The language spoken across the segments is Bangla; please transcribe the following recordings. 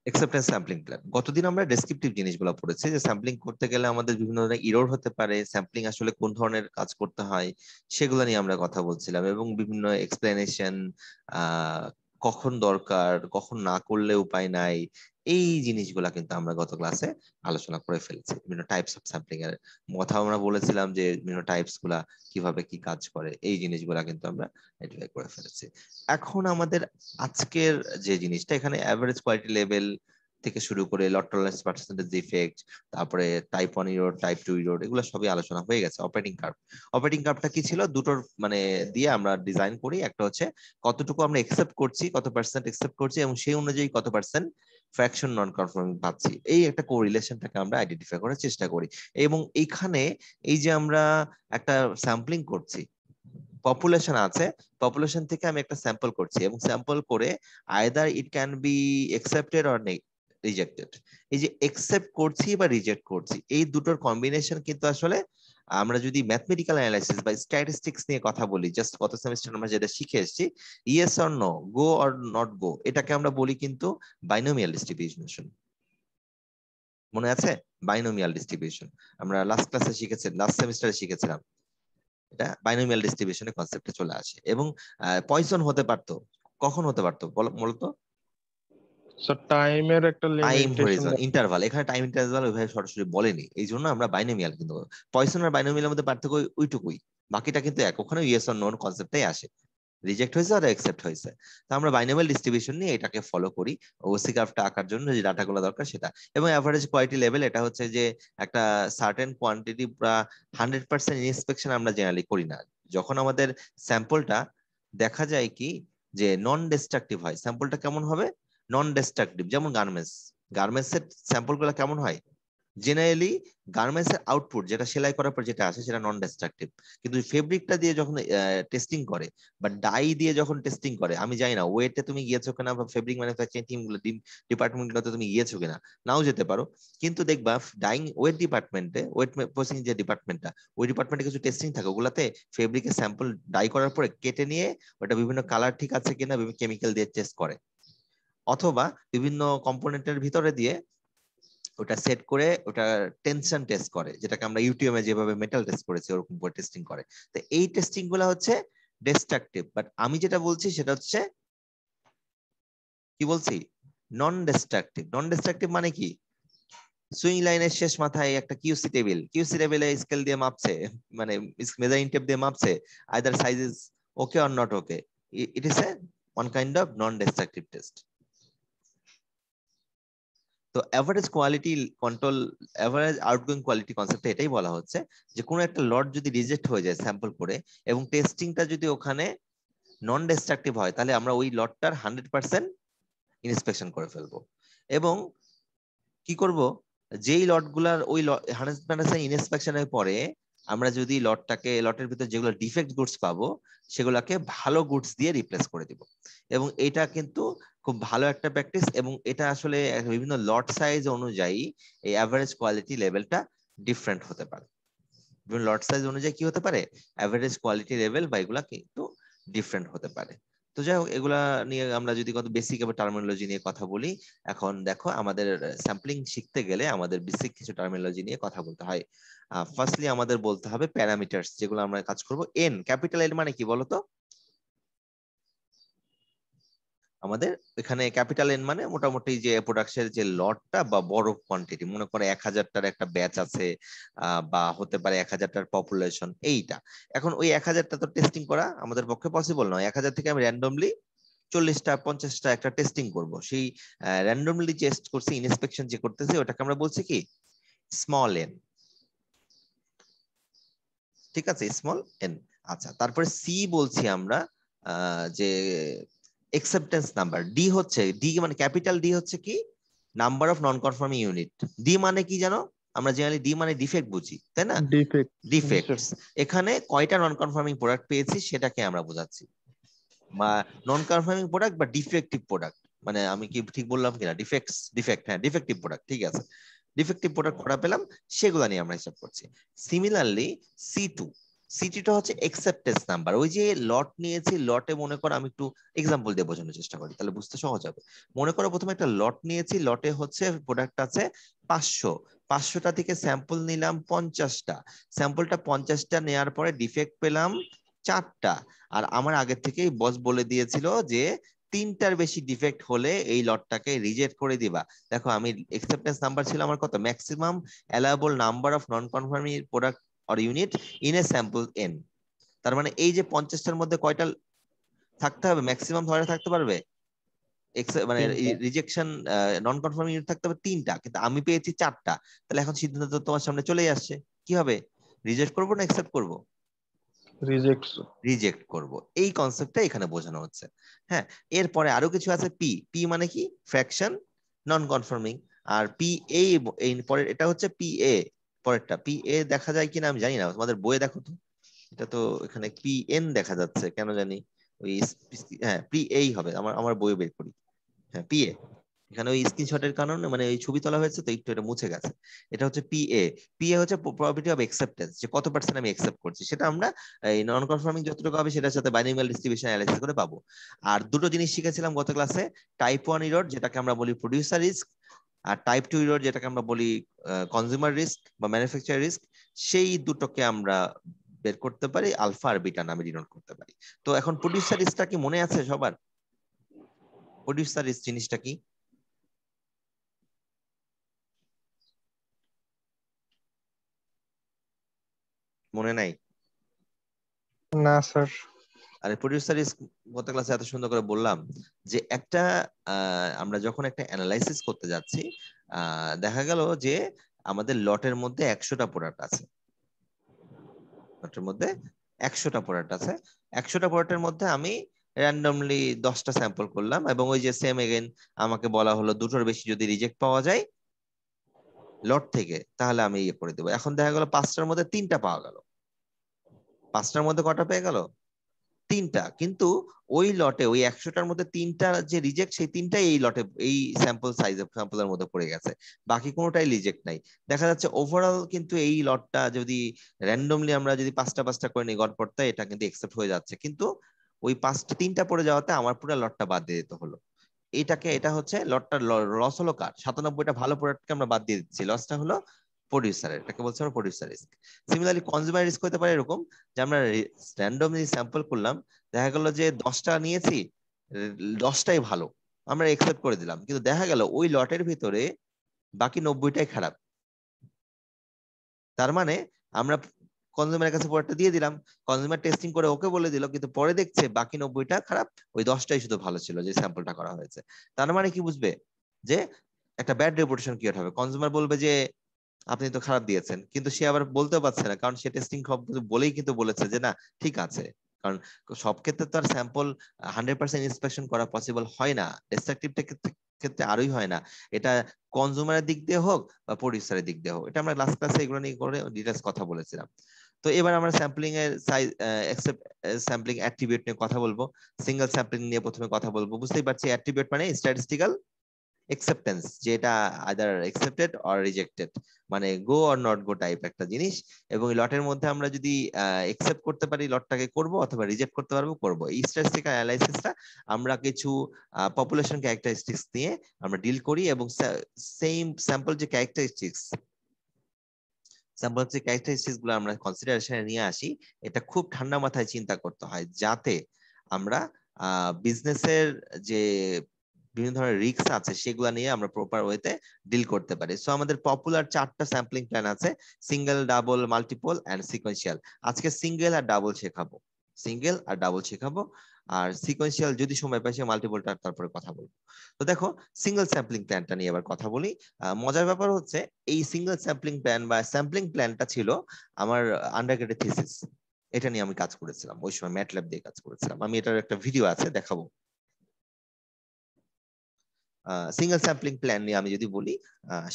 Acceptance sampling plan. গতদিন আমরা ডেসক্রিপটিভ জিনিসগুলো পড়েছি, যে স্যাম্পলিং করতে গেলে আমাদের বিভিন্ন ধরনের ইরর হতে পারে, স্যাম্পলিং আসলে কোন ধরনের কাজ করতে হয় সেগুলো নিয়ে আমরা কথা বলছিলাম, এবং বিভিন্ন এক্সপ্লেনেশন, কখন দরকার, কখন না করলে উপায় নাই, এই জিনিসগুলা কিন্তু আমরা গত ক্লাসে আলোচনা করে ফেলেছি। বিভিন্ন টাইপস অফ স্যাম্পলিং এর কথা আমরা বলেছিলাম, যে বিভিন্ন টাইপস গুলা কিভাবে কি কাজ করে, এই জিনিসগুলা কিন্তু আমরা আইডেন্টিফাই করে ফেলেছি। এখন আমাদের আজকের যে জিনিসটা, এখানে অ্যাভারেজ কোয়ালিটি লেভেল থেকে শুরু করে লট টলারেন্স পার্সেন্টেজ ডিফেক্ট, তারপরে টাইপ 1 ইরোড, টাইপ 2 ইরোড, এগুলো সবই আলোচনা হয়ে গেছে। অপারেটিং কার্ভ, অপারেটিং কার্ভটা কি ছিল? দুটোর মানে দিয়ে আমরা ডিজাইন করি। একটা হচ্ছে কতটুকু আমরা একসেপ্ট করছি, কত পার্সেন্ট একসেপ্ট করছি, এবং সেই অনুযায়ী কত পার্সেন্ট ফ্র্যাকশন নন কনফার্মিং পাচ্ছি, এই একটা কোরিলেশনটাকে আমরা আইডেন্টিফাই করার চেষ্টা করি। এবং এইখানে এই যে আমরা একটা স্যাম্পলিং করছি, পপুলেশন আছে, পপুলেশন থেকে আমি একটা স্যাম্পল করছি, এবং স্যাম্পল করে either it can be accepted or rejected. এই যে একসেপ্ট করছি বা রিজেক্ট করছি, এই দুটোর কম্বিনেশন কিন্তু আসলে আমরা যদি ম্যাথমেটিক্যাল অ্যানালাইসিস বা স্ট্যাটিস্টিক্স নিয়ে কথা বলি, জাস্ট গত সেমিস্টার আমরা যেটা শিখে এসেছি, yes or no, go or not go, এটাকে আমরা বলি কিন্তু বাইনোমিয়াল ডিস্ট্রিবিউশন। মনে আছে? বাইনোমিয়াল ডিস্ট্রিবিউশন আমরা লাস্ট ক্লাসে শিখেছি, লাস্ট সেমিস্টারে শিখেছিলাম। এটা বাইনোমিয়াল ডিস্ট্রিবিউশনের কনসেপ্টে চলে আসে। এবং পয়সন হতে পারতো, কখন হতে পারতো বলতো? স্যার টাইমের একটা টাইম লিমিটেশন। হরিজন ইন্টারভাল, এখানে টাইম ইন্টারভাল ওইভাবে সরাসরি বলেনি, এই জন্য আমরা বাইনোমিয়াল কিন্তু, পয়সন আর বাইনোমিয়ালের মধ্যে পার্থক্য ওইটুকুই, বাকিটা কিন্তু এক। ওখানে ইয়েস অর নোর কনসেপ্টটাই আসে, রিজেক্ট হয়েছে আর অ্যাকসেপ্ট হয়েছে। তো আমরা বাইনোমিয়াল ডিস্ট্রিবিউশন নিয়ে এটাকে ফলো করি, ওসি কার্ভটা আঁকার জন্য যে ডাটাগুলো দরকার সেটা। এবং অ্যাভারেজ কোয়ালিটি লেভেল, এটা হচ্ছে যে একটা সার্টেন কোয়ান্টিটি বা 100% ইন্সপেকশন আমরা জেনারেলি করি না। যখন আমাদের স্যাম্পলটা দেখা যায় কি যে নন ডিস্ট্রাকটিভ হয়, স্যাম্পলটা কেমন হবে? নন ডিস্ট্রাকটিভ। যেমন গার্মেন্টস, গার্মেন্টস এর স্যাম্পল গুলো কেমন হয়? জেনারেলি গার্মেন্টস এর আউটপুট যেটা সেলাই করার পর যেটা আসে সেটা নন ডিস্ট্রাকটিভ। কিন্তু ফেব্রিকটা দিয়ে যখন টেস্টিং করে বা ডাই দিয়ে যখন টেস্টিং করে, আমি জানি না ওয়েটে তুমি গিয়েছো কিনা, বা ফেব্রিক ম্যানুফ্যাকচারিং টিম গুলো ডিপার্টমেন্ট গুলোতে তুমি গিয়েছো কিনা, নাও যেতে পারো। কিন্তু দেখবা ডাইং ওয়েট ডিপার্টমেন্টে, ওয়েট প্রসেসিং যে ডিপার্টমেন্টটা, ওই ডিপার্টমেন্টে কিছু টেস্টিং থাকে, ওগুলাতে ফেব্রিকের স্যাম্পল ডাই করার পরে কেটে নিয়ে ওটা বিভিন্ন কালার ঠিক আছে কিনা বিভিন্ন কেমিক্যাল দিয়ে টেস্ট করে, অথবা বিভিন্ন কম্পোনেন্টের ভিতরে দিয়ে ওটা সেট করে ওটা টেনশন টেস্ট করে, যেটাকে আমরা ইউটিউবে যেভাবে মেটাল টেস্ট করেছি ওরকম করে টেস্টিং করে। তো এই টেস্টিং গুলো হচ্ছে ডিস্ট্রাকটিভ, বাট আমি যেটা বলছি সেটা হচ্ছে কি বলছি, নন ডিস্ট্রাকটিভ। নন ডিস্ট্রাকটিভ মানে কি? সুইং লাইনের শেষ মাথায় একটা কিউসি টেবিল, কিউসি টেবিলে স্কেল দিয়ে মাপছে, মানে মেজারিং টেপ দিয়ে মাপছে, either size is okay or not okay, it is a one kind of non destructive test. তো average quality control, average outgoing quality কনসেপ্টে এটাই বলা হচ্ছে যে কোনো একটা লট যদি রিজেক্ট হয়ে যায় স্যাম্পল করে, এবং টেস্টিংটা যদি ওখানে নন ডিস্ট্রাকটিভ হয়, তাহলে আমরা ওই লটটার 100% ইন্সপেকশন করে ফেলবো। এবং কি করব, যেই লটগুলার ওই 100% ইন্সপেকশনের পরে আমরা যদি লটটাকে, লটের ভিতরে যেগুলো ডিফেক্ট গুডস পাবো সেগুলোকে ভালো গুডস দিয়ে রিপ্লেস করে দিব। এবং এটা কিন্তু খুব ভালো একটা প্র্যাকটিস, এবং এটা আসলে বিভিন্ন লট সাইজ অনুযায়ী এই অ্যাভারেজ কোয়ালিটি লেভেলটা ডিফারেন্ট হতে পারে। বিভিন্ন লট সাইজ অনুযায়ী কি হতে পারে, অ্যাভারেজ কোয়ালিটি লেভেল বা এগুলা কিন্তু ডিফারেন্ট হতে পারে। তো যাই হোক, এগুলা নিয়ে আমরা যদি কত বেসিক এবং টার্মিনোলজি নিয়ে কথা বলি, এখন দেখো আমাদের স্যাম্পলিং শিখতে গেলে আমাদের বেসিক কিছু টার্মিনোলজি নিয়ে কথা বলতে হয়। ফার্স্টলি আমাদের বলতে হবে প্যারামিটারস, যেগুলো আমরা কাজ করব। এন, ক্যাপিটাল এন মানে কি বলতো? আমাদের এখানে ক্যাপিটাল এন মানে মোটামুটি যে প্রোডাক্টের যে লটটা বা বড় কোয়ান্টিটি, মনে করে 1000টার একটা ব্যাচ আছে, বা হতে পারে 1000টার পপুলেশন, এইটা। এখন ওই 1000টা তো টেস্টিং করা আমাদের পক্ষে পসিবল নয়। 1000 থেকে আমি র্যান্ডমলি 40টা 50টা একটা টেস্টিং করব, সেই র্যান্ডমলি টেস্ট করছি, ইনস্পেকশন যে করতেছি ওটাকে আমরা বলছি কি, স্মল এন। ঠিক আছে, স্মল এন। আচ্ছা, তারপরে সি বলছি আমরা যে অ্যাকসেপ্টেন্স নাম্বার। ডি হচ্ছে, ডি মানে ক্যাপিটাল ডি হচ্ছে কি, number of non conforming unit. D মানে কি জানো? আমরা জেনারেলি ডি মানে ডিফেক্ট বুঝি, তাই না? ডিফেক্ট। ডিফেক্টস। এখানে কয়টা নন কনফার্মিং প্রোডাক্ট পেয়েছি সেটাকে আমরা বোঝাচ্ছি, বা নন কনফার্মিং প্রোডাক্ট বা ডিফেক্টিভ প্রোডাক্ট, মানে আমি কি ঠিক বললাম কিনা, ডিফেক্টস, ডিফেক্ট, হ্যাঁ ডিফেক্টিভ প্রোডাক্ট, ঠিক আছে। ডিফেক্টিভ প্রোডাক্ট করা পেলাম, সেগুলো নিয়ে আমরা হিসাব করছি। সিমিলারলি সি টু, সিটিটা হচ্ছে অ্যাকসেপ্টেন্স নাম্বার। ওই যে লট নিয়েছি, লটে মনে করো, আমি একটু এক্সাম্পল দিয়ে বোঝানোর চেষ্টা করি তাহলে বুঝতে সহজ হবে। মনে করো প্রথমে একটা লট নিয়েছি, লটে হচ্ছে প্রোডাক্ট আছে 500, 500টা থেকে স্যাম্পল নিলাম 50টা, স্যাম্পলটা 50টা নেওয়ার পরে ডিফেক্ট পেলাম 4টা। আর আমার আগের থেকেই বস বলে দিয়েছিল যে 3টার বেশি ডিফেক্ট হলে এই লটটাকে রিজেক্ট করে দিবা। দেখো আমি অ্যাকসেপ্টেন্স নাম্বার ছিল আমার কত, maximum allowable number of non confirming product or unit in a sample N. তার মানে এই যে 50টার মধ্যে কয়টা থাকতে হবে, ম্যাক্সিমাম ধরে থাকতে পারবে, মানে 3টা। রিজেকশন নন কনফার্মিং ইউনিট থাকতে হবে 3টা, কিন্তু আমি পেয়েছি 4টা। তাহলে এখন সিদ্ধান্ত তো তোমার সামনে চলেই আসছে, কি হবে, রিজেক্ট করবো না অ্যাকসেপ্ট করবো? রিজেক্ট। রিজেক্ট করব। এই কনসেপ্টটা এখানে বোঝানো হচ্ছে। হ্যাঁ, এরপরে আরো কিছু আছে, পি, পি মানে কি, ফ্র্যাকশন নন কনফার্মিং। আর পি এ, এই পরের এটা হচ্ছে পি এ, পরেরটা পি এ দেখা যায় কিনা আমি জানি না, তোমাদের বইয়ে দেখো তো। এটা তো এখানে পি এন দেখা যাচ্ছে কেন জানি, ওই হ্যাঁ পি এই হবে, আমার আমার বইয়ে বের করি। হ্যাঁ পি এ, এখানে ওই স্ক্রিনশটের কারণে মানে ওই ছবি তোলা হয়েছে তো একটু এটা মুছে গেছে। এটা হচ্ছে পিএ। পিএ হচ্ছে প্রবাবিলিটি অফ অ্যাকসেপ্টেন্স, যে কত পার্সেন্ট আমি অ্যাকসেপ্ট করছি, সেটা আমরা এই নন কনফার্মিং যতটুকু হবে সেটার সাথে বাইনোমিয়াল ডিস্ট্রিবিউশন অ্যানালাইসিস করে পাবো। আর দুটো জিনিস শিখেছিলাম গত ক্লাসে, টাইপ 1 ইরর যেটাকে আমরা বলি প্রোডিউসার রিস্ক, আর টাইপ 2 ইরর যেটাকে আমরা বলি কনজিউমার রিস্ক বা ম্যানুফ্যাকচার রিস্ক। সেই দুটোকে আমরা বের করতে পারি, আলফা আর বিটা নামে ডিনোট করতে পারি। তো এখন প্রোডিউসার রিস্কটা কি মনে আছে সবার? প্রোডিউসার রিস্ক জিনিসটা কি মনে নাই? না স্যার। আরে প্রডিউসার রিস্ক গত ক্লাসে এত সুন্দর করে বললাম যে একটা আমরা যখন একটা অ্যানালাইসিস করতে যাচ্ছি, দেখা গেল যে আমাদের লটের মধ্যে 100টা প্রোডাক্ট আছে, লটের মধ্যে 100টা প্রোডাক্ট আছে, 100টা প্রোডাক্টের মধ্যে আমি র্যান্ডমলি 10টা স্যাম্পল করলাম, এবং ওই যে সেম এগেন আমাকে বলা হলো দুটোর বেশি যদি রিজেক্ট পাওয়া যায় লট থেকে তাহলে আমি ইয়ে করে দেবো। এখন দেখা গেল 5টার মধ্যে 3টা পাওয়া গেল, 5টার মধ্যে কটা পেয়ে গেল, 3টা। কিন্তু ওই লটে ওই 100টার মধ্যে 3টা যে রিজেক্ট, সেই 3টাই এই লটে এই স্যাম্পল সাইজে স্যাম্পলের মধ্যে পড়ে গেছে, বাকি কোনোটাই রিজেক্ট নাই। দেখা যাচ্ছে ওভারঅল কিন্তু এই লটটা যদি র্যান্ডমলি আমরা যদি 5টা করে নিই গড়পড়তা, এটা কিন্তু একসেপ্ট হয়ে যাচ্ছে, কিন্তু ওই 3টা পড়ে যাওয়াতে আমার পুরো লটটা বাদ দিয়ে দিতে হলো। এটা হচ্ছে লটটা লস হলো কার, 97টা ভালো প্রোডাক্টকে আমরা বাদ দিয়ে দিচ্ছি, লসটা হলো প্রডিউসারের, এটাকে বলছে আমরা producer risk. Similarly consumer risk হতে পারে এরকম, যে আমরা র্যান্ডমলি স্যাম্পল করলাম, দেখা গেল যে 10টা নিয়েছি, 10টাই ভালো, আমরা একসেপ্ট করে দিলাম, কিন্তু দেখা গেল ওই লটের ভিতরে বাকি 90টাই খারাপ। তার মানে আমরা কনজিউমারের কাছে প্রোডাক্টটা দিয়ে দিলাম, কনজিউমার টেস্টিং করে ওকে বলে দিল, কিন্তু পরে দেখছে বাকি 90টা খারাপ, ওই 10টাই শুধু ভালো ছিল যে স্যাম্পলটা করা হয়েছে। তার মানে কি বুঝবে যে একটা ব্যাড রেপুটেশন ক্রিয়েট হবে, কনজিউমার বলবে যে আপনি তো খারাপ দিয়েছেন, কিন্তু সে আবার বলতেও পারছে না, কারণ সে টেস্টিং বলেই কিন্তু বলেছে যে না ঠিক আছে। কারণ সব ক্ষেত্রে তো আর স্যাম্পল 100% ইন্সপেকশন করা পসিবল হয় না, ডিস্ট্রাকটিভ ক্ষেত্রে আরোই হয় না। এটা কনজিউমারের দিক দিয়ে হোক বা প্রডিউসারের দিক দিয়ে হোক, এটা আমরা লাস্ট ক্লাসে এগুলো নিয়ে করে ডিটেলস কথা বলেছিলাম। তো এবার আমরা স্যাম্পলিং এর সাইজ স্যাম্পলিং অ্যাট্রিবিউট নিয়ে কথা বলবো। সিঙ্গেল স্যাম্পলিং নিয়ে প্রথমে কথা বলবো। বুঝতেই পারছি অ্যাট্রিবিউট মানে স্ট্যাটিস্টিক্যাল acceptance, যেটা either accepted or rejected, মানে গো অর নট গো টাইপ একটা জিনিস। এবং এই লটের মধ্যে আমরা যদি একসেপ্ট করতে পারি লটটাকে করব, অথবা রিজেক্ট করতে পারবো করব। এই স্ট্যাটিস্টিক্যাল অ্যানালাইসিসটা আমরা কিছু পপুলেশন ক্যারেক্টারিস্টিক্স নিয়ে আমরা ডিল করি, এবং সেম স্যাম্পল যে ক্যারেক্টারিস্টিক্স গুলো আমরা কনসিডারেশনে নিয়ে আসি, এটা খুব ঠান্ডা মাথায় চিন্তা করতে হয়, যাতে আমরা বিজনেসের যে বিভিন্ন ধরনের রিস্ক আছে সেগুলো নিয়ে আমরা প্রপার ওয়েতে ডিল করতে পারি। সো আমাদের পপুলার 4টা স্যাম্পলিং প্ল্যান আছে, single, double, multiple and sequential. আজকে সিঙ্গেল আর ডাবল শেখাবো, সিঙ্গেল আর ডাবল শেখাবো, আর সিকোয়েন্সিয়াল যদি সময় পাই সে মাল্টিপলটা তারপরে কথা বলবো। তো দেখো সিঙ্গেল স্যাম্পলিং প্ল্যানটা নিয়ে এবার কথা বলি। মজার ব্যাপার হচ্ছে এই সিঙ্গেল স্যাম্পলিং প্ল্যান বা স্যাম্পলিং প্ল্যানটা ছিল আমার আন্ডারগ্রেডের থিসিস। এটা নিয়ে আমি কাজ করেছিলাম, ওই সময় ম্যাটল্যাব দিয়ে কাজ করেছিলাম, আমি এটার একটা ভিডিও আছে দেখাবো। সিঙ্গেল স্যাম্পলিং প্ল্যান নিয়ে আমি যদি বলি,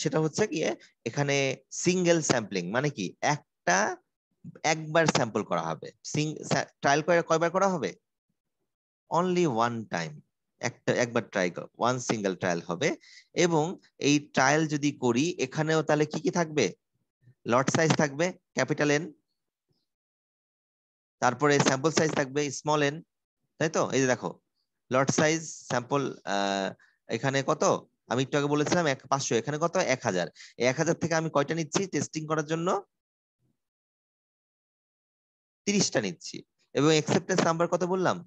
সেটা হচ্ছে গিয়ে এখানে সিঙ্গেল স্যাম্পলিং মানে কি, একবার স্যাম্পল করা হবে। ট্রায়াল কয়বার করা হবে? অনলি ওয়ান টাইম, একবার ট্রাই, ওয়ান সিঙ্গেল ট্রায়াল হবে। এবং এই ট্রায়াল যদি করি এখানেও তাহলে কি কি থাকবে, লট সাইজ থাকবে ক্যাপিটাল এন, তারপরে স্যাম্পল সাইজ থাকবে স্মল এন, তাই তো? এই যে দেখো লট সাইজ স্যাম্পল এখানে কত, আমি একটু আগে বলেছিলাম 500, এখানে কত 1000। 1000 থেকে আমি কয়টা নিচ্ছি টেস্টিং করার জন্য? 30টা নিচ্ছি। এবং অ্যাকসেপ্টেন্স নাম্বার কত বললাম?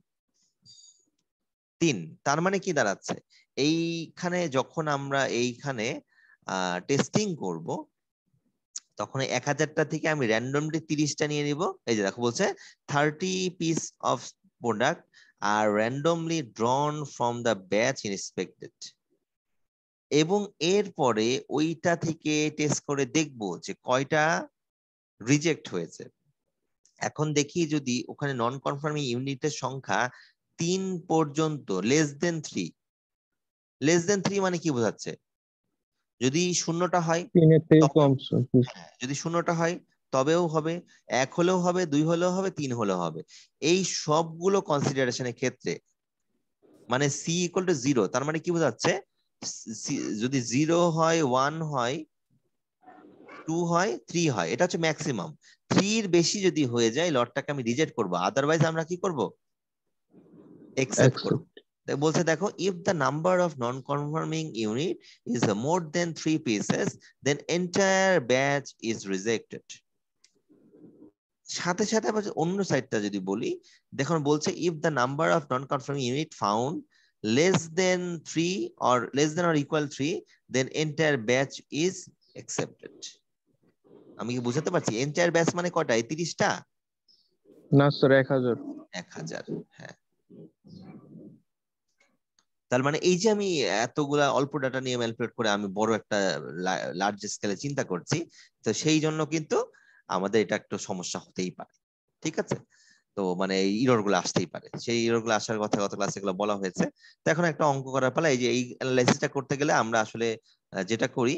3। তার মানে কি দাঁড়াচ্ছে, এইখানে যখন আমরা এইখানে টেস্টিং করব তখন 1000টা থেকে আমি র্যান্ডমলি 30টা নিয়ে নিব। এই যে দেখো বলছে 30 পিস অফ প্রোডাক্ট আর randomly drawn from the batch inspected. এবং এরপরে ওইটা থেকে টেস্ট করে দেখব যে কয়টা রিজেক্ট হয়েছে। এখন দেখি যদি ওখানে নন কনফার্মিং ইউনিটের সংখ্যা 3 পর্যন্ত, লেস দেন 3। লেস দেন 3 মানে কি বোঝাচ্ছে? যদি শূন্যটা হয়, 3 এর থেকে তবেও, কম স্যার। হ্যাঁ যদি শূন্যটা হয় তবেও হবে, 1 হলেও হবে, 2 হলেও হবে, 3 হলেও হবে। এই সবগুলো কনসিডারেশনের ক্ষেত্রে মানে সি ইকুয়াল টু 0, তার মানে কি বোঝাচ্ছে? যদি 0 হয়, 1 হয়, 2 হয়, 3 হয়, এটা হচ্ছে ম্যাক্সিমাম। 3 এর বেশি যদি হয়ে যায় লটটাকে আমি রিজেক্ট করবো, আদারওয়াইজ আমরা কি করব? একসেপ্ট করব। অ্যাকসেপ্ট। বলছে দেখো, if the number of non conforming unit is more than 3 pieces then entire batch is rejected. সাথে সাথে আবার অন্য সাইডটা যদি বলি, দেখুন বলছে if the number of non conforming unit found less than 3 or less than or equal 3 then entire batch is accepted. আমি কি বুঝাতে পারছি? এন্টায়ার ব্যাচ মানে কয়টা? এই 30টা? না স্যার, 1000। 1000, হ্যাঁ। তার মানে এই যে আমি এতগুলা অল্প ডাটা নিয়ে ম্যানিপুলেট করে আমি বড় একটা লার্জ স্কেলে চিন্তা করছি, তো সেই জন্য কিন্তু আমাদের এটা একটু সমস্যা হতেই পারে। ঠিক আছে? তো মানে এই ইরর গুলো আসতেই পারে, সেই ইরর গুলো আসার কথা গত ক্লাসে এগুলো বলা হয়েছে। তো এখন একটা অঙ্ক করার পালা। এই যে এই অ্যানালাইসিসটা করতে গেলে আমরা আসলে যেটা করি,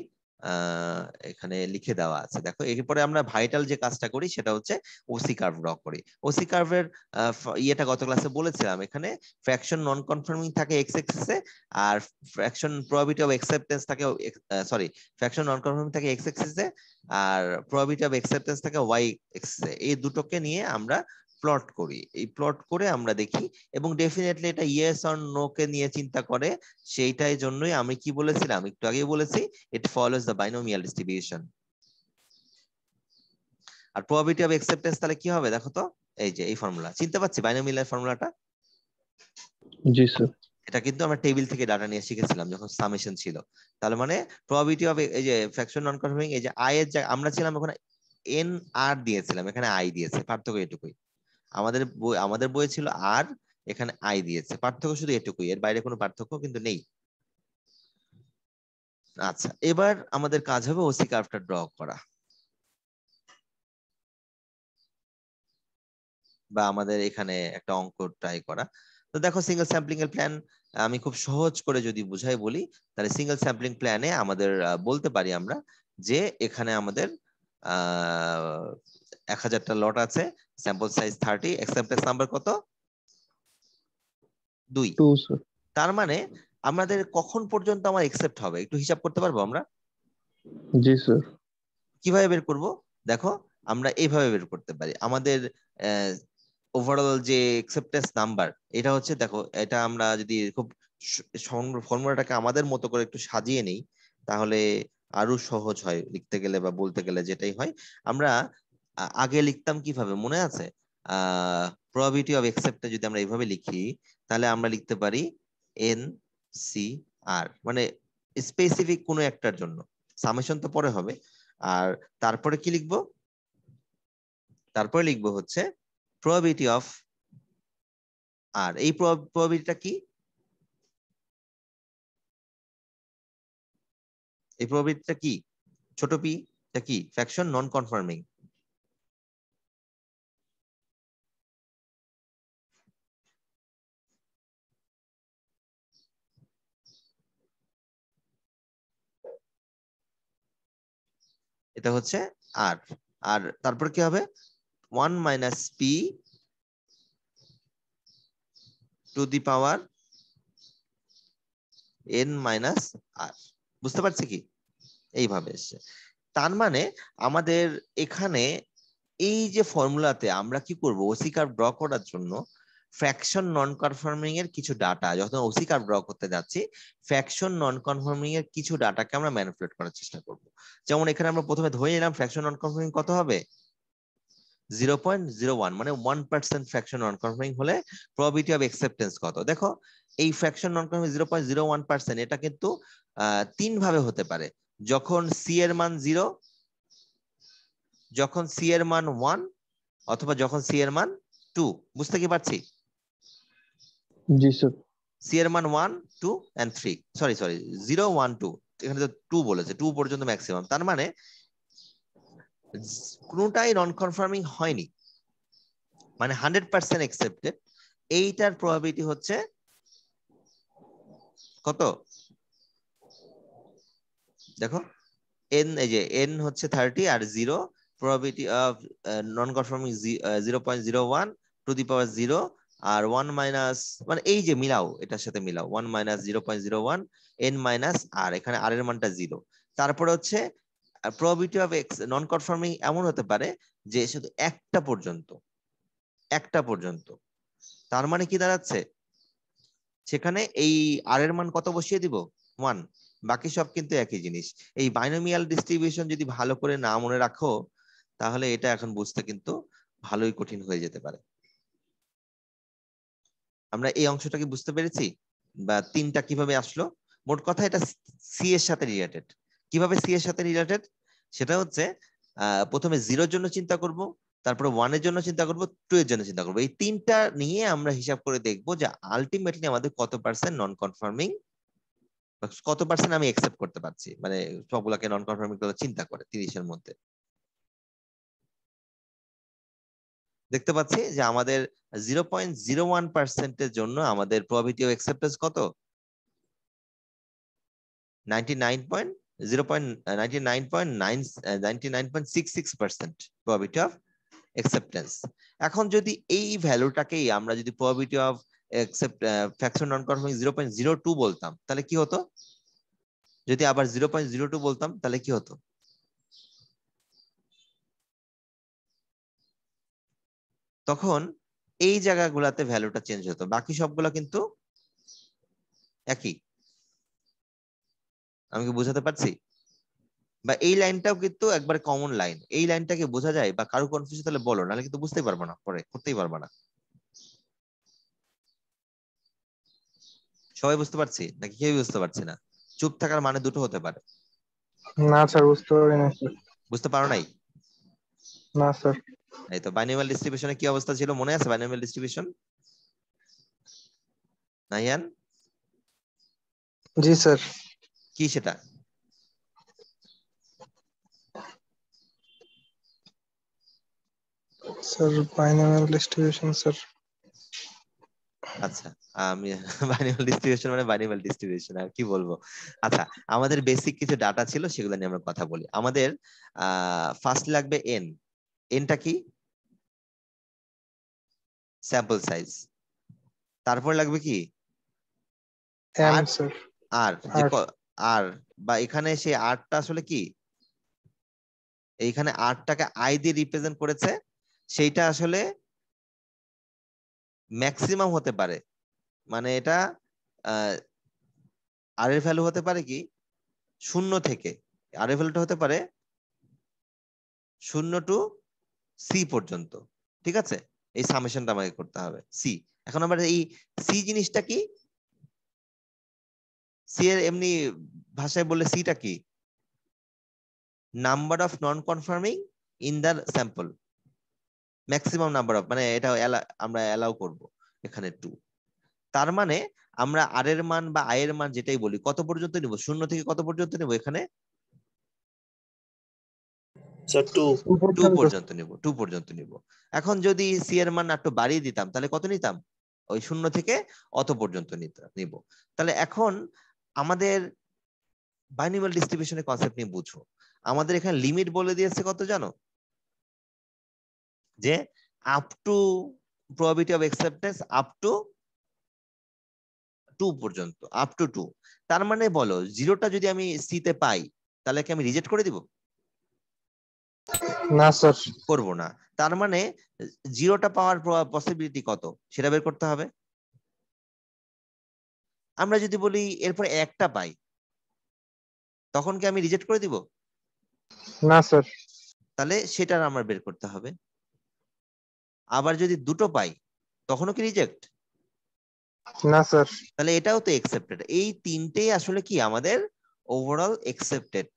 আহ এখানে লিখে দেওয়া আছে দেখো। এরপরে আমরা ভাইটাল যে কাজটা করি সেটা হচ্ছে ওসি কার্ভ ড্র করি। ওসি কার্ভের ইয়েটা গত ক্লাসে বলেছিলাম, এখানে ফ্র্যাকশন নন কনফার্মিং থাকে এক্স এক্সিসে, আর ফ্র্যাকশন প্রবাবিলিটি অফ অ্যাকসেপ্টেন্স থাকে, সরি, ফ্র্যাকশন নন কনফার্মিং থাকে এক্স এক্সিসে, আর প্রবাবিলিটি অফ অ্যাকসেপ্টেন্স থাকে ওয়াই এক্সিসে। এই দুটোকে নিয়ে আমরা প্লট করি। এই প্লট করে আমরা দেখি, এবং ডেফিনেটলি এটা ইয়েস অর নো কে নিয়ে চিন্তা করে। সেইটাই জন্যই আমি কি বলেছিলাম একটু আগেই বলেছি, it follows the binomial distribution. আর প্রবাবিলিটি অফ অ্যাকসেপ্টেন্স তাহলে কি হবে দেখো তো, এই যে এই ফর্মুলা চিনতে পাচ্ছি, বাইনোমিয়াল ফর্মুলাটা। জি স্যার। এটা কিন্তু আমরা টেবিল থেকে ডাটা নিয়ে শিখেছিলাম যখন সামেশন ছিল। তাহলে মানে প্রবাবিলিটি অফ এই যে ফ্র্যাকশন নন কনফার্মিং, এই যে আই এর জায়গায় আমরা ছিলাম ওখানে এন আর দিয়েছিলাম, এখানে আই দিয়েছে, পার্থক্য এটুকুই। আমাদের বইয়ে ছিল আর, এখানে আই দিয়েছে, পার্থক্য শুধু এটুকুই, এর বাইরে কোনো পার্থক্য কিন্তু নেই। আচ্ছা, এবার আমাদের কাজ হবে ওসি কার্ভটা ড্র করা, বা আমাদের এখানে একটা অঙ্ক ট্রাই করা। তো দেখো সিঙ্গেল স্যাম্পলিং এর প্ল্যান আমি খুব সহজ করে যদি বুঝাই বলি, তাহলে সিঙ্গেল স্যাম্পলিং প্ল্যানে আমাদের বলতে পারি আমরা যে এখানে আমাদের 1000টা লট আছে, স্যাম্পল সাইজ 30, অ্যাকসেপ্টেন্স নাম্বার কত? 2। 2 স্যার। তার মানে আমাদের কখন পর্যন্ত আমার একসেপ্ট হবে একটু হিসাব করতে পারবো আমরা? জি স্যার। কিভাবে বের করব? দেখো, আমরা এইভাবে বের করতে পারি। আমাদের ওভারঅল যে অ্যাকসেপ্টেন্স নাম্বার, এটা হচ্ছে দেখো, এটা আমরা যদি খুব ফর্মুলাটাকে আমাদের মতো করে একটু সাজিয়ে নেই তাহলে আরো সহজ হয় লিখতে গেলে বা বলতে গেলে, যেটাই হয়। আমরা আগে লিখতাম কিভাবে মনে আছে? প্রবাবিলিটি অফ অ্যাকসেপ্টে যদি আমরা এইভাবে লিখি, তাহলে আমরা লিখতে পারি এন সি আর, মানে স্পেসিফিক কোনো একটার জন্য, সামেশন তো পরে হবে। আর তারপরে কি লিখবো? তারপরে লিখবো হচ্ছে প্রবাবিলিটি অফ আর। এই প্রবাবিলিটিটা কি? এই প্রবাবিলিটিটা কি? ছোট পি টা কি? Fraction non conforming. এটা হচ্ছে আর। আর তারপর কি হবে? 1 minus P to the power N minus R. বুঝতে পারছি কি? এইভাবে এসছে। তার মানে আমাদের এখানে এই যে ফর্মুলাতে আমরা কি করব, ওসি কার্ভ ড্র করার জন্য ফ্র্যাকশন নন কনফার্মিং এর কিছু ডাটা, যখন ওসি কার্ভ ড্র করতে যাচ্ছি ফ্র্যাকশন নন কনফার্মিং এর কিছু ডাটাকে আমরা ম্যানিপুলেট করার চেষ্টা করব। যেমন এখানে আমরা প্রথমে ধরে নিলাম ফ্র্যাকশন নন কনফার্মিং কত হবে, 0.01, মানে 1% ফ্র্যাকশন নন কনফার্মিং হলে প্রবাবিলিটি অফ অ্যাকসেপ্টেন্স কত। দেখো এই ফ্র্যাকশন নন কনফার্মিং 0.01%, এটা কিন্তু 3 ভাবে হতে পারে। যখন সি এর মান 0, যখন সি এর মান 1, অথবা যখন সি এর মান 2। বুঝতে কি পারছি? জি স্যার। সি এর মান 1, 2 and 3, সরি 0, 1, 2, এখানে তো 2 বলেছে, 2 পর্যন্ত ম্যাক্সিমাম। তার মানে কোনটাই নন কনফার্মিং হয়নি, মানে 100% অ্যাকসেপ্টেড। এইটার প্রবাবিলিটি হচ্ছে কত? দেখো n, এই যে n হচ্ছে 30 আর 0, probability of non conforming 0.01 to the power 0 আর 1 মাইনাস, মানে এই যে মিলাও, এটার সাথে মিলাও 1 মাইনাস 0.01 n মাইনাস আর, এখানে r এর মানটা 0। তারপরে হচ্ছে প্রবাবিলিটি অফ নন কনফার্মিং এমন হতে পারে যে শুধু একটা পর্যন্ত। তার মানে কি দাঁড়াচ্ছে, সেখানে এই আর এর মান কত বসিয়ে দিব, 1, বাকি সব কিন্তু একই জিনিস। এই বাইনোমিয়াল ডিস্ট্রিবিউশন যদি ভালো করে না মনে রাখো তাহলে এটা এখন বুঝতে কিন্তু ভালোই কঠিন হয়ে যেতে পারে। আমরা এই অংশটাকে বুঝতে পেরেছি, বা 3টা কিভাবে আসলো। মোট কথা এটা সি এর সাথে রিলেটেড। কিভাবে সি এর সাথে রিলেটেড, সেটা হচ্ছে প্রথমে 0-র জন্য চিন্তা করব, তারপরে 1 এর জন্য চিন্তা করব, 2 এর জন্য চিন্তা করব। এই 3টা নিয়ে আমরা হিসাব করে দেখব যে আলটিমেটলি আমাদের কত পার্সেন্ট নন কনফার্মিং, কত পার্সেন্ট আমি একসেপ্ট করতে পারছি, মানে সবগুলাকে নন কনফার্মিং করে চিন্তা করে 30-এর মধ্যে। দেখতে পাচ্ছি যে আমাদের 0.01%-এর জন্য আমাদের প্রবাবিলিটি অফ অ্যাকসেপ্টেন্স কত, 99.66% প্রবাবিলিটি অফ অ্যাকসেপ্টেন্স। এখন যদি এই ভ্যালুটাকেই আমরা যদি probability of fraction non confirming 0.02 বলতাম তাহলে কি হতো, যদি আবার 0.02 বলতাম তাহলে কি হতো, তখন এই জায়গাগুলোতে ভ্যালুটা চেঞ্জ হতো, বাকি সবগুলো কিন্তু একই। আমি কি বোঝাতে পারছি? বা এই লাইনটাও কিন্তু একবারে কমন লাইন, এই লাইনটাকে বোঝা যায়, বা কারো কনফিউশন তাহলে বলো, নাহলে কিন্তু বুঝতেই পারবো না, পরে করতেই পারবো না। সবাই বুঝতে পারছি নাকি কেউ বুঝতে পারছি না? চুপ থাকার মানে দুটো হতে পারে। না স্যার, বুঝতে পারি না স্যার। বুঝতে পারো নাই? না স্যার। এই তো বাইনোমিয়াল ডিস্ট্রিবিউশনে কি অবস্থা ছিল মনে আছে? Binomial distribution, Nahian? জি স্যার। কি সেটা? Sir binomial distribution sir. আচ্ছা, আমি বাইনোমিয়াল ডিস্ট্রিবিউশন মানে বাইনোমিয়াল ডিস্ট্রিবিউশন, আর কি বলবো। আচ্ছা, আমাদের বেসিক কিছু ডাটা ছিল, সেগুলো নিয়ে আমরা কথা বলি। আমাদের ফার্স্ট লাগবে এন। এনটা কি? Sample size. তারপর লাগবে কি? M R, sir. আর যে আর আর, বা এখানে সেই আরটা আসলে কি, এইখানে আরটাকে আই দিয়ে রিপ্রেজেন্ট করেছে, সেইটা আসলে ম্যাক্সিমাম হতে পারে, মানে এটা আর এর ভ্যালু হতে পারে কি 0 থেকে, আর এর ভ্যালুটা হতে পারে 0 টু সি পর্যন্ত। ঠিক আছে, এই সামেশনটা আমাকে করতে হবে সি। এখন আমরা এই সি জিনিসটা কি, সি এর এমনি ভাষায় বললে সিটা কি, number of non conforming in the sample, maximum number of, মানে এটা আমরা অ্যালাউ করব এখানে 2। তার মানে আমরা আর এর মান বা আই এর মান যেটাই বলি কত পর্যন্ত নিব, 0 থেকে কত পর্যন্ত নিব, এখানে স্যার 2 2 পর্যন্ত নিব, 2 পর্যন্ত নিব। এখন যদি সি এর মান একটু বাড়িয়ে দিতাম তাহলে কত নিতাম, ওই 0 থেকে অত পর্যন্ত নিব। তাহলে এখন আমাদের বাইনোমিয়াল ডিস্ট্রিবিউশনের কনসেপ্ট নিয়ে বুঝো। আমাদের এখানে লিমিট বলে দিয়েছে কত জানো, যে up to probability of acceptance up to 2 পর্যন্ত, আপ টু 2। তার মানে বলো 0টা যদি আমি সি তে পাই তাহলে কি আমি রিজেক্ট করে দিব? না স্যার। করব না। তার মানে জিরোটা পাওয়ার পসিবিলিটি কত সেটা বের করতে হবে। আমরা যদি বলি এরপর একটা পাই, তখন কি আমি রিজেক্ট করে দিব? না স্যার। তাহলে সেটা আমার বের করতে হবে। আবার যদি দুটো পাই, তখনও কি রিজেক্ট? না স্যার। তাহলে এটাও তো একসেপ্টেড। এই তিনটেই আসলে কি আমাদের ওভারঅল একসেপ্টেড।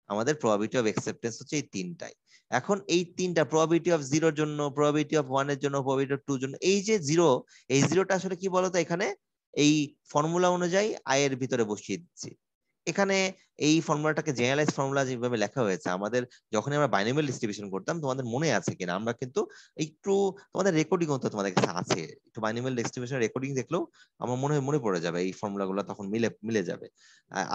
আমাদের প্রবাবিলিটি অফ অ্যাকসেপ্টেন্স হচ্ছে এই তিনটাই। এখন এই তিনটা প্রবাবিলিটি অফ জিরোর জন্য, প্রবাবিলিটি অফ ওয়ান এর জন্য, প্রবাবিলিটি অফ টু জন্য, এই যে জিরো, এই জিরোটা আসলে কি বলতো, এখানে এই ফর্মুলা অনুযায়ী আই এর ভিতরে বসিয়ে দিচ্ছি। এখানে এই ফর্মুলাটাকে জেনারেলাইজ ফর্মুলা যেভাবে লেখা হয়েছে, আমাদের যখন আমরা বাইনোমিয়াল ডিস্ট্রিবিউশন করতাম, তোমাদের মনে আছে কিনা, আমরা কিন্তু একটু, তোমাদের রেকর্ডিং তো তোমাদের কাছে আছে, একটু বাইনোমিয়াল ডিস্ট্রিবিউশন রেকর্ডিং দেখলেও আমার মনে পড়ে যাবে, এই ফর্মুলা গুলো তখন মিলে যাবে।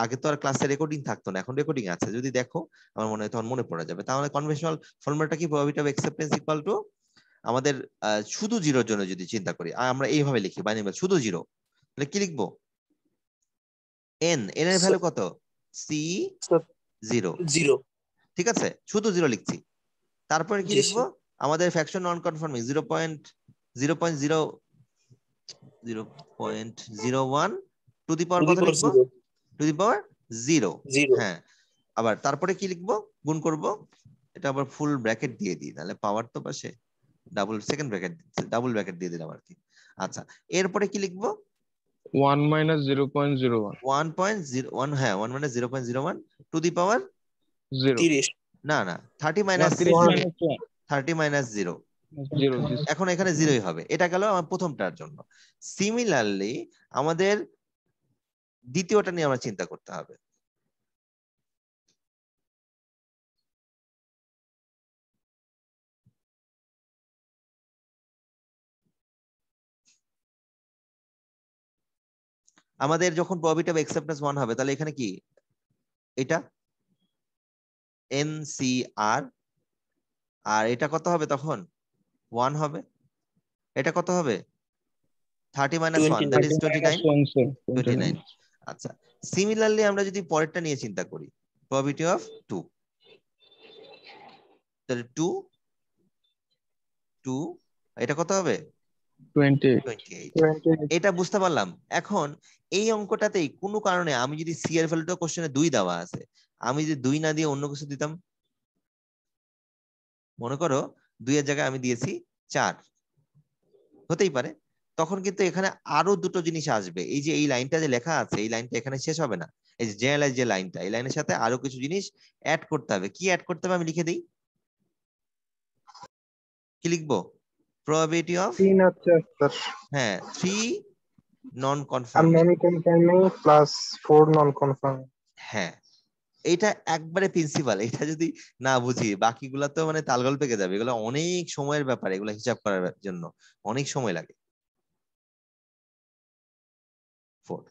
আগে তো আর ক্লাসে রেকর্ডিং থাকতো না, এখন রেকর্ডিং আছে, যদি দেখো আমার মনে হয় তখন মনে পড়ে যাবে। তাহলে কনভেনশনাল ফর্মুলাটা কি, probability of acceptance equal to আমাদের শুধু জিরোর জন্য যদি চিন্তা করি, আমরা এইভাবে লিখি বাইনোমিয়াল শুধু জিরো, তাহলে কি লিখবো? এন এর ভ্যালু কত? C zero. জিরো। ঠিক আছে, শুধু জিরো লিখছি। তারপরে কি জি লিখবো? আমাদের fraction non conforming 0.01 to the power কত লিখবো? To the power zero. হ্যাঁ, আবার তারপরে কি লিখবো? গুণ করব, এটা আবার ফুল ব্র্যাকেট দিয়ে দিই, তাহলে পাওয়ার তো পাশে ডাবল ব্র্যাকেট দিয়ে দিলাম আর কি। আচ্ছা, এরপরে কি লিখবো? 1 minus 0.01 1.01, হ্যাঁ 1 minus 0.01 টু দি পাওয়ার 0 না 30 minus 30 minus 0। এখন এখানে জিরোই হবে। এটা গেল আমার প্রথমটার জন্য। সিমিলারলি আমাদের দ্বিতীয়টা নিয়ে আমরা চিন্তা করতে হবে। আমাদের যখন প্রবাবিলিটি অফ অ্যাকসেপ্টেন্স 1 হবে, তাহলে এখানে কি এটা NCR, আর এটা কত হবে তখন? 1 হবে। এটা কত হবে? 30 minus 1, that is 29। আচ্ছা, সিমিলারলি আমরা যদি পরেরটা নিয়ে চিন্তা করি, প্রবাবিলিটি অফ 2, তাহলে 2 এটা কত হবে? 28। এটা বুঝতে পারলাম। এখন এই অঙ্কটাতেই কোনো কারণে আমি যদি সি এর ভ্যালুটা কোশ্চেনে 2 দেওয়া আছে, আমি যদি 2 না দিয়ে অন্য কিছু দিতাম, মনে করো 2 এর জায়গায় আমি দিয়েছি 4, হতেই পারে। তখন কিন্তু এখানে আরো দুটো জিনিস আসবে। এই যে এই লাইনটা যে লেখা আছে, এই লাইনটা এখানে শেষ হবে না। এই যে জেনারেলাইজ যে লাইনটা, এই লাইনের সাথে আরো কিছু জিনিস অ্যাড করতে হবে। কি অ্যাড করতে হবে আমি লিখে দিই। কি লিখবো? প্রবাবিলিটি অফ 3 আছে স্যার। হ্যাঁ 3 নন আর কনফার্মিং নন কনফার্মিং প্লাস 4 নন কনফার্মিং। হ্যাঁ, এটা একবারে প্রিন্সিপাল। এটা যদি না বুঝি, বাকিগুলা তো মানে তালগোল পেকে যাবে। এগুলো অনেক সময়ের ব্যাপার, এগুলো হিসাব করার জন্য অনেক সময় লাগে। 4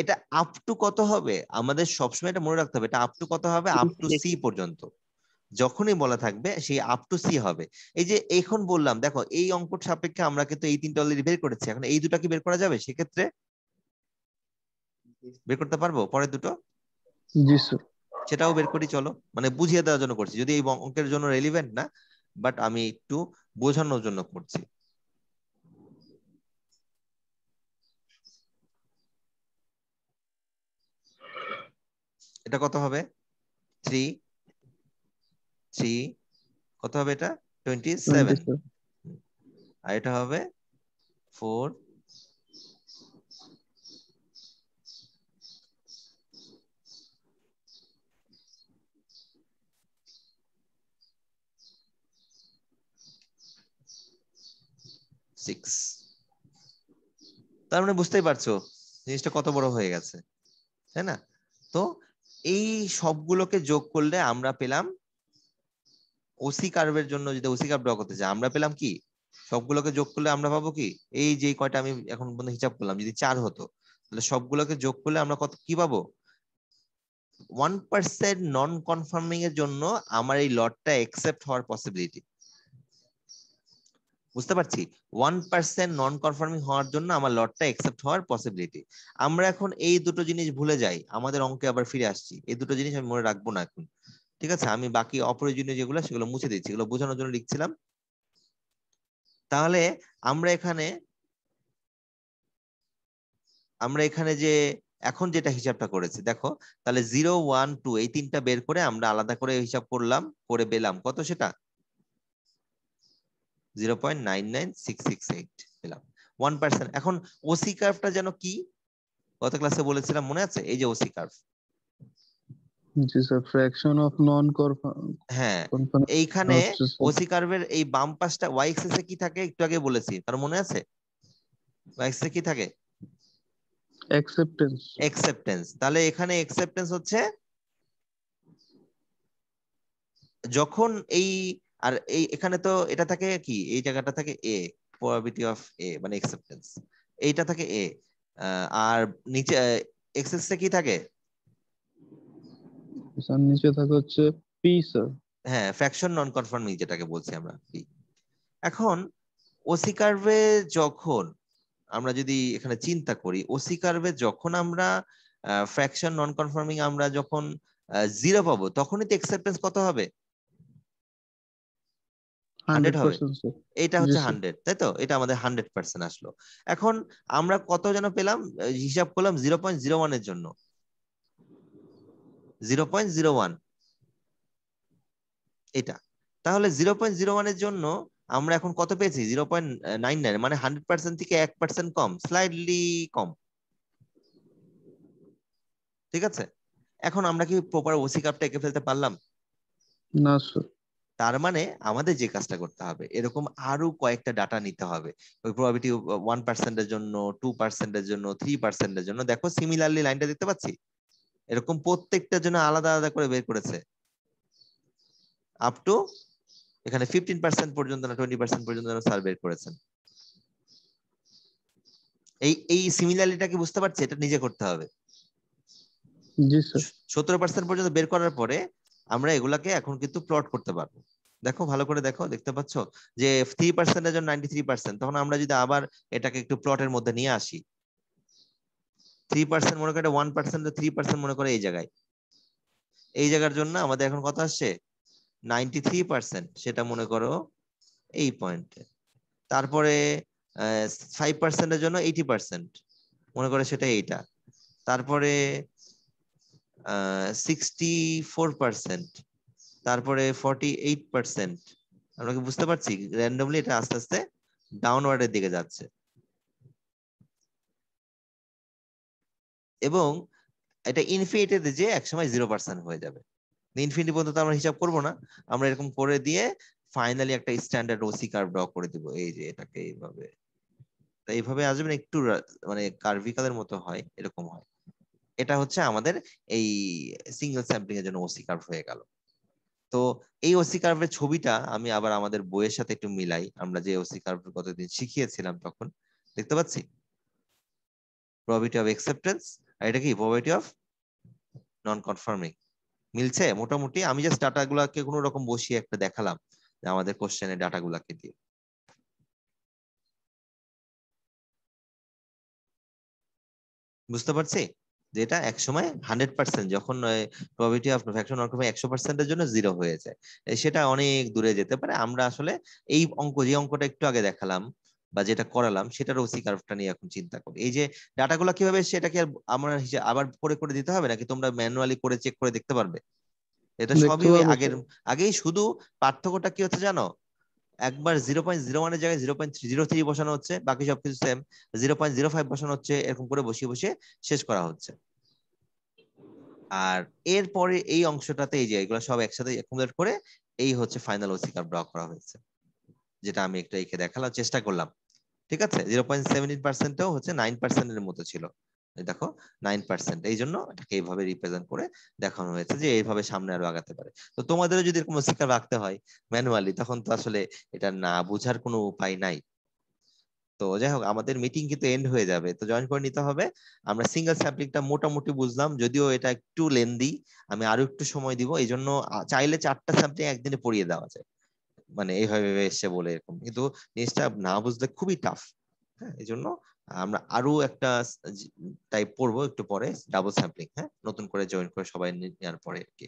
এটা আপ টু কত হবে আমাদের সবসময় এটা মনে রাখতে হবে। এটা আপ টু কত হবে? আপ টু সি পর্যন্ত। যখনই বলা থাকবে সেই আপ টু সি হবে। এই যে এখন বললাম, দেখো এই অঙ্কর সাপেক্ষে আমরা কিন্তু এই তিনটা অলরেডি বের করেছি। এখন এই দুটা কি বের করা যাবে? সেক্ষেত্রে বের করতে পারবো পরের দুটো? জি স্যার। সেটাও বের করি, চলো। মানে বুঝিয়ে দেওয়ার জন্য করছি, যদি এই অঙ্কের জন্য রেলিভেন্ট না, বাট আমি একটু বোঝানোর জন্য করছি। এটা কত হবে? 3 কত হবে? এটা 27। আর এটা হবে 4 6। তার মানে বুঝতেই পারছো জিনিসটা কত বড় হয়ে গেছে, তাই না? তো এই সবগুলোকে যোগ করলে আমরা পেলাম ওসি কার্ভের জন্য, যদি ওসি কার্ভ ড্র করতে চাই, আমরা পেলাম কি? সবগুলোকে যোগ করলে আমরা পাবো কি? এই যে কয়টা আমি এখন পর্যন্ত হিসাব করলাম, যদি 4 হতো, তাহলে সবগুলোকে যোগ করলে আমরা কত কি পাবো? 1% নন কনফার্মিং এর জন্য আমার এই লটটা একসেপ্ট হওয়ার পসিবিলিটি। বুঝতে পারছি? 1% নন কনফার্মিং হওয়ার জন্য আমার লটটা একসেপ্ট হওয়ার পসিবিলিটি। আমরা এখন এই দুটো জিনিস ভুলে যাই, আমাদের অঙ্কে আবার ফিরে আসছি। এই দুটো জিনিস আমি মনে রাখবো না এখন। ঠিক আছে, আমি বাকি অপ্রয়োজনীয় যেগুলো সেগুলো মুছে দিচ্ছি, এগুলো বোঝানোর জন্য লিখছিলাম। তাহলে আমরা এখানে যে এখন যেটা হিসাবটা করেছি দেখো, তাহলে 0 1 2 এই তিনটা বের করে আমরা আলাদা করে হিসাব করলাম, করে পেলাম কত সেটা 0.99668 পেলাম 1%। এখন ওসি কার্ভটা যেন কি গত ক্লাসে বলেছিলাম মনে আছে, এই যে OC curve. G sir, fraction of non হ্যাঁ, কনফার্ম এইখানে হচ্ছে স্যার ওসি কার্ভের এই বাম পাশটা ওয়াই এক্সিস এ কি থাকে একটু আগে বলেছি, কারণ মনে আছে ওয়াই এক্সিস এ কি থাকে অ্যাকসেপ্টেন্স। অ্যাকসেপ্টেন্স। তাহলে এখানে অ্যাকসেপ্টেন্স হচ্ছে যখন এই, আর এই এখানে তো এটা থাকে কি, এই জায়গাটা থাকে এ, প্রবাবিলিটি অফ এ মানে অ্যাকসেপ্টেন্স, এইটা থাকে এ, আর নিচে এক্সেস কি থাকে, স্যার নিচে থাকে হচ্ছে পি স্যার। হ্যাঁ ফ্র্যাকশন নন কনফার্মিং যেটাকে বলছি আমরা পি। এখন ওসি কার্ভে যখন আমরা যদি এখানে চিন্তা করি, ওসি কার্ভে যখন আমরা ফ্র্যাকশন নন কনফার্মিং আমরা যখন 0 পাবো, তখনই তো অ্যাকসেপ্টেন্স কত হবে 100 হবে। 100% স্যার। এটা জি হচ্ছে স্যার। 100, তাই তো, এটা আমাদের 100% আসলো। এখন আমরা কত যেন পেলাম, হিসাব করলাম 0.01 এর জন্য 0.01 এটা। তাহলে 0.01 এর জন্য আমরা এখন কত পেয়েছি 0.99, মানে 100% থেকে 1% কম, স্লাইডলি কম। ঠিক আছে, এখন আমরা কি প্রপার ওসি কার্ভটা এঁকে ফেলতে পারলাম? না স্যার। তার মানে আমাদের যে কাজটা করতে হবে, এরকম আরো কয়েকটা ডাটা নিতে হবে, ওই প্রবাবিলিটি 1% এর জন্য, 2% এর জন্য, 3% এর জন্য। দেখো সিমিলারলি লাইনটা দেখতে পাচ্ছি, এরকম প্রত্যেকটার জন্য আলাদা আলাদা করে বের করেছে, আপ টু এখানে 15% পর্যন্ত না 20% পর্যন্ত স্যার বের করেছেন। এই সিমিলারিটিটা কি বুঝতে পারছি? এটা নিজে করতে হবে। জি স্যার। 17% পর্যন্ত বের করার পরে আমরা এগুলাকে এখন কিন্তু প্লট করতে পারবো। দেখো ভালো করে দেখো, দেখতে পাচ্ছ যে 3% এর জন্য 93%, তখন আমরা যদি আবার এটাকে একটু প্লটের মধ্যে নিয়ে আসি, 3% মনে করে 1%, 3% মনে করে এই জায়গার জন্য আমাদের এখন কত আসছে 93%, সেটা মনে করো এই পয়েন্টে। তারপরে 5% এর জন্য 80%, মনে করে সেটা এইটা। তারপরে 64%, তারপরে 48%। আমরা কি বুঝতে পারছি র্যান্ডমলি এটা আস্তে আস্তে ডাউনওয়ার্ডের দিকে যাচ্ছে, এবং এটা ইনফিনিটিতে যে একসময় 0% হয়ে যাবে। ইনফিনিটি পর্যন্ত আমরা হিসাব করব না, আমরা এরকম করে দিয়ে ফাইনালি একটা স্ট্যান্ডার্ড ওসি কার্ভ ড্র করে দিব, এই যে এটাকে এইভাবে, এইভাবে আসবে না, একটু মানে কার্ভিকালের মতো হয়, এরকম হয়। এটা হচ্ছে আমাদের এই সিঙ্গেল স্যাম্পলিং এর জন্য ওসি কার্ভ হয়ে গেল। তো এই ওসি কার্ভের ছবিটা আমি আবার আমাদের বইয়ের সাথে একটু মিলাই, আমরা যে ওসি কার্ভ কতদিন শিখিয়েছিলাম তখন, দেখতে পাচ্ছি প্রবাবিলিটি অফ অ্যাকসেপ্টেন্স, আর এটা কি প্রবাবিলিটি অফ নন কনফার্মিং। মিলছে মোটামুটি। আমি জাস্ট ডাটা গুলাকে কোনো রকম বসিয়ে একটা দেখালাম যে আমাদের কোশ্চেনের ডাটা গুলাকে দিয়ে। বুঝতে পারছি যে এটা একসময় 100%, যখন probability of fraction non confirming 100% এর জন্য 0 হয়ে যায়, সেটা অনেক দূরে যেতে পারে। আমরা আসলে এই অঙ্ক, যে অঙ্কটা একটু আগে দেখালাম বা যেটা করালাম, সেটার ওসি কার্ভটা নিয়ে এখন চিন্তা করি। এই যে ডাটাগুলো কিভাবে, সেটা কি আর আমরা আবার করে করে দিতে হবে, নাকি তোমরা ম্যানুয়ালি করে চেক করে দেখতে পারবে? এটা দেখতে সবই ওই পারবো আগের স্যার। আগেই, শুধু পার্থক্যটা কি হচ্ছে জানো, একবার 0.01 এর জায়গায় 0.03 বসানো হচ্ছে, বাকি সবকিছু সেম, 0.05 বসানো হচ্ছে, এরকম করে বসিয়ে বসিয়ে শেষ করা হচ্ছে। আর এরপরে এই অংশটাতে এই যে এগুলো সব একসাথে অ্যাকুমুলেট করে এই হচ্ছে ফাইনাল ওসি কার্ভ ড্র করা হয়েছে, যেটা আমি একটু এঁকে দেখালাম, চেষ্টা করলাম। ঠিক আছে, 0.17%ও হচ্ছে 9% এর মতো ছিল, এই দেখো 9%, এই জন্য এটাকে এইভাবে রিপ্রেজেন্ট করে দেখানো হয়েছে যে এইভাবে সামনে আরো আগাতে পারে। তো তোমাদেরও যদি এরকম ওসি কার্ভ রাখতে হয় ম্যানুয়ালি, তখন তো আসলে এটা না বোঝার কোনো উপায় নাই। তো যাই হোক, আমাদের মিটিং কিন্তু এন্ড হয়ে যাবে, তো জয়েন করে নিতে হবে। আমরা সিঙ্গেল স্যাম্পলিংটা মোটামুটি বুঝলাম, যদিও এটা একটু লেন্দি, আমি আরো একটু সময় দিব। এই জন্য চাইলে 4টা স্যাম্পলিং একদিনে পড়িয়ে দেওয়া যায়, মানে এইভাবে এসে বলে এরকম, কিন্তু জিনিসটা না বুঝলে খুবই টাফ। হ্যাঁ, এই জন্য আমরা আরো একটা টাইপ পড়বো একটু পরে, ডাবল স্যাম্পলিং, হ্যাঁ, নতুন করে জয়েন করে সবাই নেওয়ার পরে আর কি।